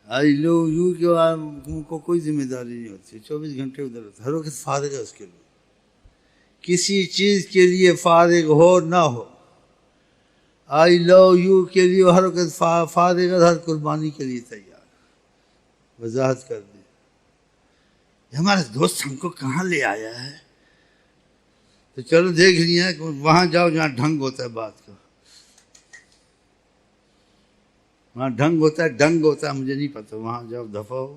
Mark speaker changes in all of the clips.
Speaker 1: I love you کے بعد کو کوئی ذمہ داری نہیں ہوتی، 24 گھنٹے ادھر ہوتا ہے، ہر وقت فارغ ہے اس کے لیے، کسی چیز کے لیے فارغ ہو نہ ہو، آئی لو یو کے لیے ہر وقت فارغ ہے، ہر قربانی کے لیے تیار، وضاحت کر دی۔ ہمارا دوست ہم کو کہاں لے آیا ہے، تو چلو دیکھ لیا کہ وہاں جاؤ جہاں ڈھنگ ہوتا ہے بات کا، وہاں ڈھنگ ہوتا ہے، ڈنگ ہوتا ہے، مجھے نہیں پتا، وہاں جاؤ دفعہ ہو،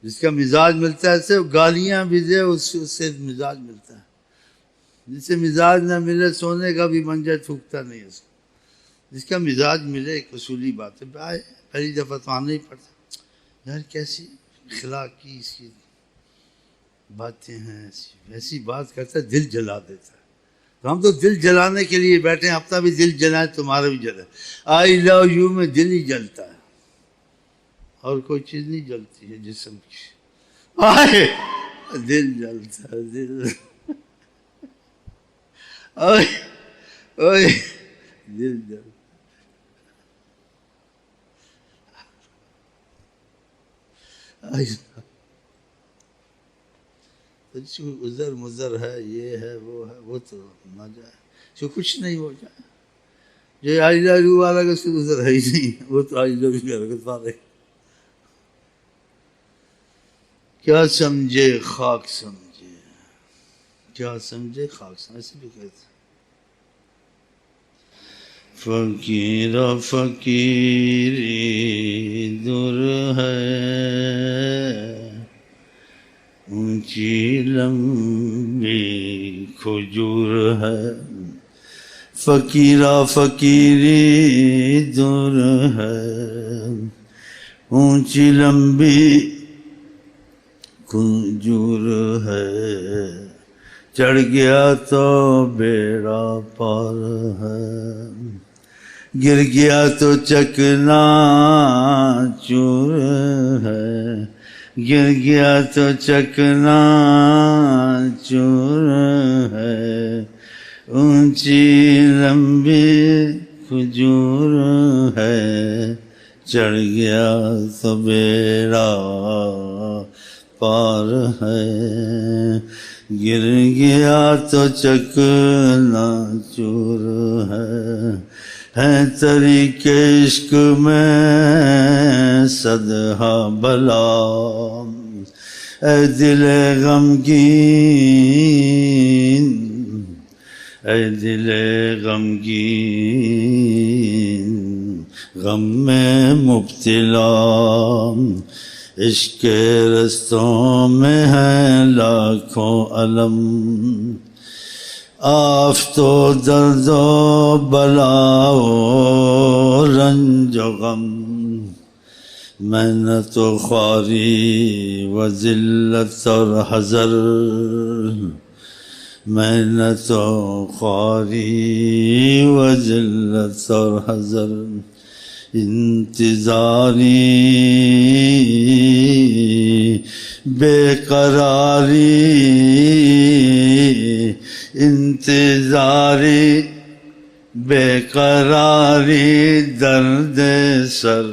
Speaker 1: جس کا مزاج ملتا ہے صرف گالیاں بھی دے اس سے مزاج ملتا ہے، جس سے مزاج نہ ملے سونے کا بھی منجر تھوکتا نہیں اس کو، جس کا مزاج ملے ایک اصولی بات ہے، آئے پہلی دفعہ تو آنا ہی پڑتا، یار کیسی اخلاق کی اس کی باتیں ہیں، ایسی بات کرتا ہے دل جلا دیتا ہے، تو ہم تو دل جلانے کے لیے بیٹھے ہیں، اپنا بھی دل جلائے تمہارا بھی جلائے، آئی لو یو میں دل ہی جلتا ہے، اور کوئی چیز نہیں جلتی ہے جسم کی، آئے دل جلتا ہے، دل اوئے اوئے دل جلتا عذر مذر ہے، یہ ہے وہ تو نہ جائے، جو کچھ نہیں ہو جائے، جو آئی لو یو والا کا سے عذر ہے ہی نہیں، وہ تو آئی لو یو کا فارغ، کیا سمجھے خاک سمجھے، کیا سمجھے خاک سمجھے، ایسے بھی کہتے ہیں فقیرہ فقیری دور ہے، اونچی لمبی کھجور ہے، فقیرہ فقیری دور ہے، اونچی لمبی کھجور ہے، چڑھ گیا تو بیڑا پار ہے، گر گیا تو چکنا چور ہے، گر گیا تو چکنا چور ہے، اونچی لمبی کھجور ہے، چڑھ گیا تو بیڑا پار ہے، گر گیا تو چکنا چور ہے طریق عشق میں صدہا بلا، اے دل غمگین، اے دل غمگین، غم میں مبتلا، عشق کے رستوں میں ہے لاکھوں علم، آفت و درد و بلا و رنج و غم، محنت و خواری و ذلت اور حذر، محنت و خواری و ذلت اور حذر، انتظاری بے قراری، انتظاری بے قراری درد سر،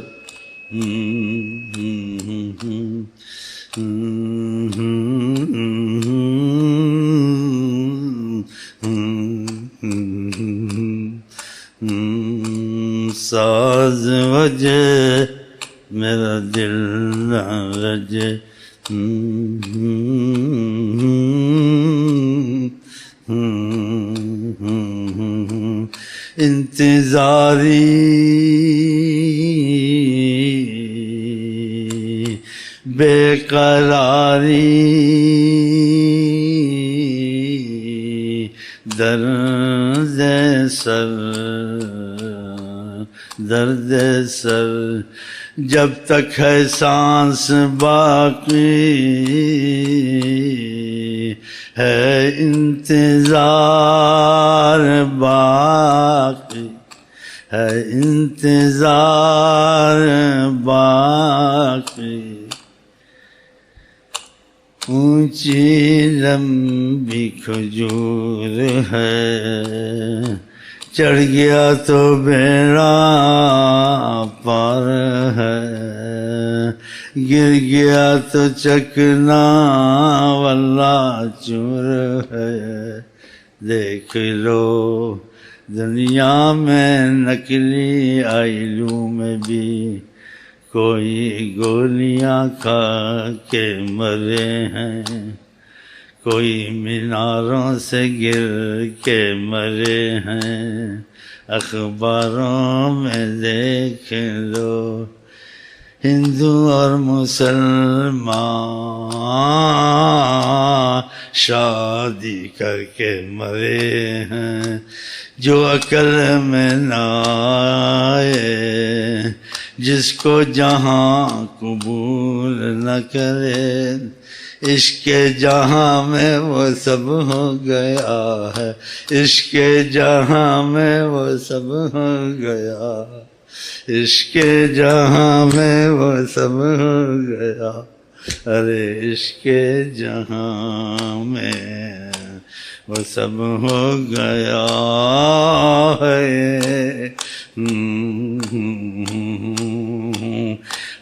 Speaker 1: ساز وجہ میرا دل نہ رجے، انتظاری بے قراری درد سر، درد سر، جب تک ہے سانس باقی ہے انتظار باقی، ہے انتظار باقی، اونچی لمبی کھجور ہے، چڑھ گیا تو بیڑا پار ہے، گر گیا تو چکنا واللہ چور ہے۔ دیکھ لو دنیا میں نقلی آئلوں میں بھی کوئی گولیاں کھا کے مرے ہیں، کوئی میناروں سے گر کے مرے ہیں۔ اخباروں میں دیکھ لو ہندو اور مسلمان شادی کر کے مرے ہیں۔ جو عقل میں نہ آئے، جس کو جہاں قبول نہ کرے، عشق جہاں میں وہ سب ہو گیا ہے، عشق جہاں میں وہ سب ہو گیا، عشق جہاں میں وہ سب ہو گیا، ارے عشق جہاں میں وہ سب ہو گیا ہے۔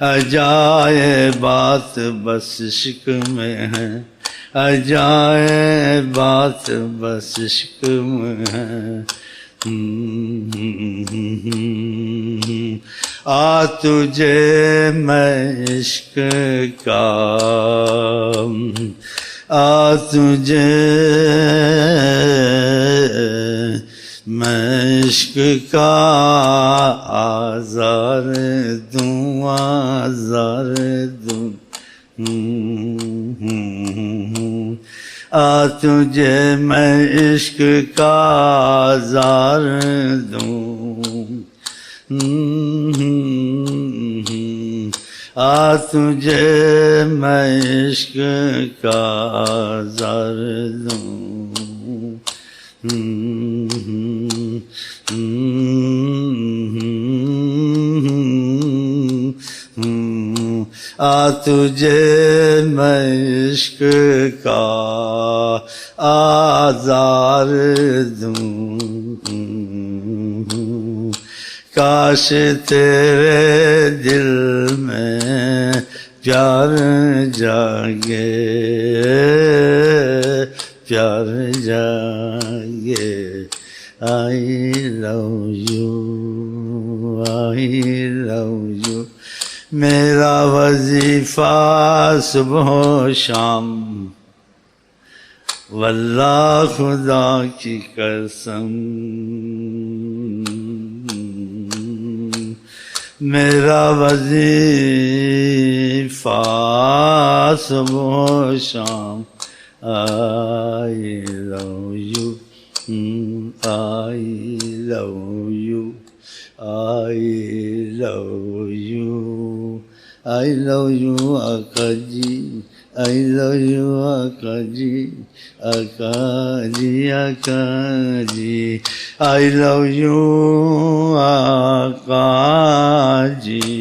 Speaker 1: عجائبات بس عشق میں ہے، عجائبات بس عشق میں ہے۔ آ تجھے میں عشق کا، آ تجھے میں عشق کا آزار دوں، آزار دوں۔ آ تجھے میں عشق کا آزار دوں، آ تجھے میں عشق کا آزار دوں۔ آ تجھے میں عشق کا آزار دوں، کاش تیرے دل میں پیار جاگے، پیار جاگے۔ I love you, I love you۔ میرا وظیفہ صبح و شام، واللہ خدا کی قسم، میرا وظیفہ صبح و شام۔ I love you، I love you، I love you، I love you آقا جی، I love you آقا جی، آقا جی، آقا جی، I love you آقا جی۔